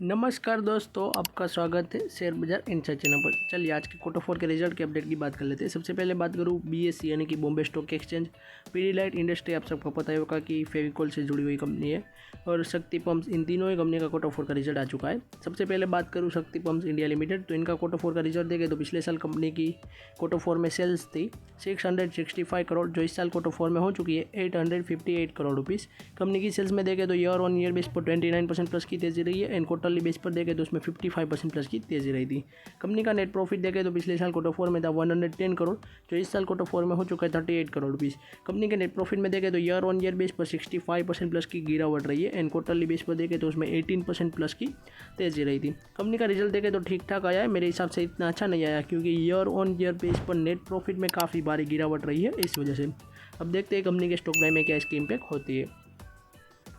नमस्कार दोस्तों, आपका स्वागत है शेयर बाजार इनसाइड चैनल पर। चलिए आज के क्वार्टर 4 के रिजल्ट के अपडेट की बात कर लेते हैं। सबसे पहले बात करूँ बीएसई यानी कि Bombay stock exchange. Pidilite industry आप सबको पता ही होगा कि फेविकॉल से जुड़ी हुई कंपनी है, और शक्ति पंप्स, इन तीनों ही कंपनी का क्वार्टर 4 का रिजल्ट आ चुका है। सबसे पहले बात करूँ शक्ति पंप्स इंडिया लिमिटेड, तो इनका क्वार्टर 4 का रिजल्ट देखें तो पिछले साल कंपनी की क्वार्टर 4 में सेल्स थी 665 करोड़, जो इस साल क्वार्टर 4 में हो चुकी है 858 करोड़ रुपीज़। कंपनी की सेल्स में देखें तो ईयर ऑन ईयर बेस पर 29% प्लस की तेजी रही है, एंड क्वार्टरली बेस पर देखें तो उसमें 55% प्लस की तेजी रही थी। कंपनी का नेट प्रॉफिट देखें तो पिछले साल क्वार्टर 4 में था 110 करोड़, जो इस साल क्वार्टर 4 में हो चुका है 38 करोड़ रुपीज़। कंपनी के नेट प्रॉफिट में देखें तो ईयर ऑन ईयर बेस पर 65% प्लस की गिरावट रही है, एंड क्वार्टरली बेस पर देखें तो उसमें 18% प्लस की तेजी रही थी। कंपनी का रिजल्ट देखें तो ठीक ठाक आया है, मेरे हिसाब से इतना अच्छा नहीं आया, क्योंकि ईयर ऑन ईयर बेस पर नेट प्रॉफिट में काफ़ी भारी गिरावट रही है इस वजह से। अब देखते हैं कंपनी के स्टॉक प्राइस में क्या इसकी इम्पैक्ट होती है।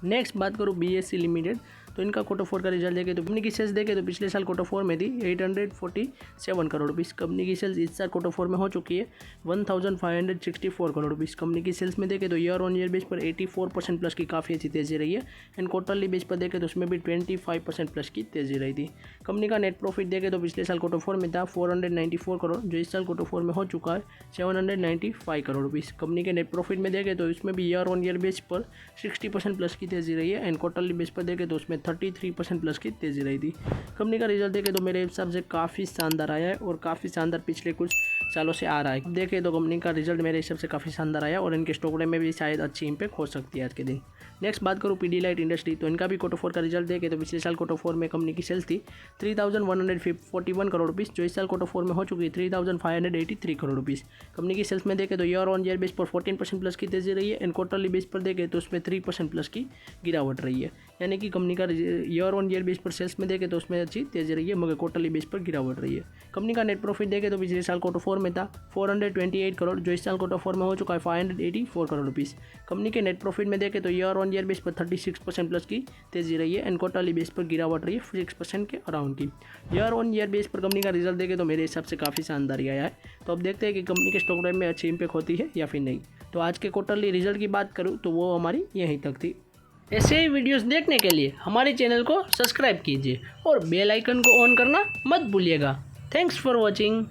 नेक्स्ट बात करूँ बीएसई लिमिटेड, तो इनका क्वार्टर 4 का रिजल्ट देखें तो कंपनी की सेल्स देखें तो पिछले साल क्वार्टर 4 में थी 847 करोड़ रुपीज़। कंपनी की सेल्स इस साल क्वार्टर 4 में हो चुकी है 1564 करोड़ रुपीज़। कंपनी की सेल्स में देखें तो ईयर ऑन ईयर बेस पर 84% प्लस की काफ़ी अच्छी तेजी रही है, एंड क्वार्टरली बेस पर देखें तो उसमें भी 25% प्लस की तेजी रही थी। कंपनी का नेट प्रॉफिट देखें तो पिछले साल क्वार्टर 4 में था 494 करोड़, जो इस साल क्वार्टर 4 में हो चुका है 795 करोड़ रुपीज़। कंपनी के नेट प्रॉफिट में देखें तो इसमें भी ईयर ऑन ईयर बेस पर 60% प्लस की तेजी रही है, एंड क्वार्टरली बेस पर देखें तो उसमें 33% प्लस की तेजी रही थी। कंपनी का रिजल्ट देखें तो मेरे हिसाब से काफ़ी शानदार आया है, और काफ़ी शानदार पिछले कुछ सालों से आ रहा है। देखें तो कंपनी का रिजल्ट मेरे हिसाब से काफ़ी शानदार आया, और इनके स्टॉक में भी शायद अच्छी इंपैक्ट हो सकती है आज के दिन। नेक्स्ट बात करूँ पीडीलाइट इंडस्ट्री, तो इनका भी क्वार्टर 4 का रिजल्ट देखें तो पिछले साल क्वार्टर 4 में कंपनी की सेल्स थी 3141 करोड़ रुपीज़, जो इस साल क्वार्टर 4 में हो चुकी है 3583 करोड़ रुपीज़। कंपनी की सेल्स में देखें तो ईयर ऑन ईयर बेस पर 14% प्लस की तेजी रही है, एंड क्वार्टरली बेस पर देखें तो उसमें 3% प्लस की गिरावट रही है। यानी कि कंपनी का ईयर ऑन ईयर बेस पर सेल्स में देखें तो उसमें अच्छी तेजी रही है, मगर क्वार्टरली बेस पर गिरावट रही है। कंपनी का नेट प्रॉफिट देखें तो पिछले साल क्वार्टर 4 में था 428 करोड़, जो इस साल क्वार्टर 4 में हो चुका है 584 करोड़ रुपीज़। कंपनी के नेट प्रॉफिट में देखें तो ईयर ऑन ईयर बेस पर 36% प्लस की तेजी रही है, एंड क्वार्टरली बेस पर गिरावट रही है 6% के अराउंड की। ईयर ऑन ईयर बेस पर कंपनी का रिजल्ट देखें तो मेरे हिसाब से काफ़ी शानदार आया है। तो अब देखते हैं कि कंपनी के स्टॉक प्राइस में अच्छी इंपैक्ट होती है या फिर नहीं। तो आज के क्वार्टरली रिजल्ट की बात करूँ तो वो हमारी यहीं तक थी। ऐसे ही वीडियोस देखने के लिए हमारे चैनल को सब्सक्राइब कीजिए और बेल आइकन को ऑन करना मत भूलिएगा। Thanks for watching.